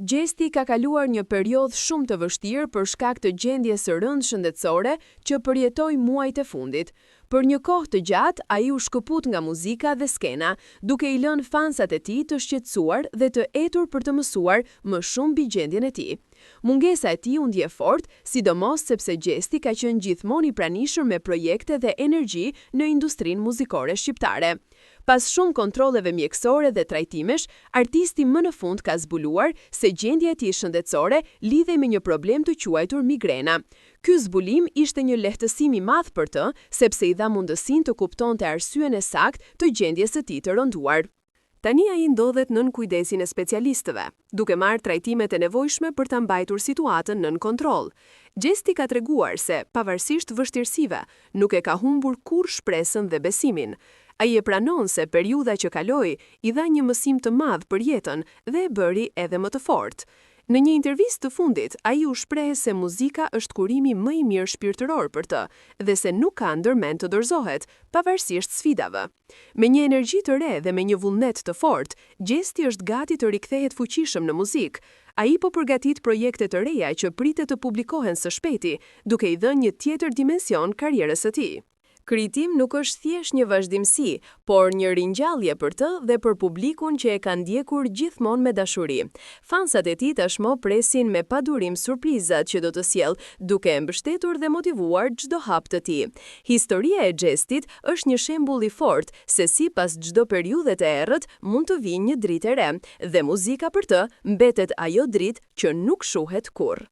Gjesti ka kaluar një periudhë shumë të vështirë për shkak të gjendjes së rëndë shëndetësore që përjetoi muajt e fundit. Për një kohë të gjatë, ai u shkëput nga muzika dhe skena, duke i lënë fansat e tij të shqetësuar dhe të etur për të mësuar më shumë mbi gjendjen e tij. Mungesa e tij u ndje fort, sidomos sepse Gjesti ka qenë gjithmonë i pranishëm me projekte dhe energji në industrinë muzikore shqiptare. Pas shumë kontrolleve mjekësore dhe trajtimesh, artisti më në fund ka zbuluar se gjendja e tij shëndetësore lidhej me një problem të quajtur migrena. Ky zbulim ishte një lehtësim i madh për të, sepse i dha mundësinë të kuptonte arsyeën e saktë të gjendjes së tij të rënduar. Tani ai ndodhet nën kujdesin e specialistëve, duke marrë trajtimet e nevojshme për ta mbajtur situatën nën kontroll. Gjesti ka treguar se, pavarësisht vështirësive, nuk e ka humbur kurrë shpresën dhe besimin. Ai e pranon se periudha që kaloi i dha një mësim të madh për jetën dhe e bëri edhe më të fortë. Në një intervistë të fundit, ai u shpreh se muzika është kurimi më i mirë shpirtëror për të dhe se nuk ka ndërmend të dorëzohet, pavarësisht sfidave. Me një energji të re dhe me një vullnet të fortë, Gjesti është gati të rikthehet fuqishëm në muzikë. Ai po përgatit projekte të reja që pritet të publikohen së shpejti, duke i dhënë një tjetër dimension karrierës së tij. Kritim nuk është thjesht një vazhdimsi, por një ringjallje për të dhe për publikun që e ka ndjekur gjithmonë me dashuri. Fansat e tij tashmë presin me padurim surprizat që do të sjellë, duke e mbështetur dhe motivuar çdo hap të tij. Historia e Gjestit është një shembull i fortë se si pas çdo periudhe të errët mund të vijë një dritë e re, dhe muzika për të mbetet ajo dritë që nuk shuhet kurrë.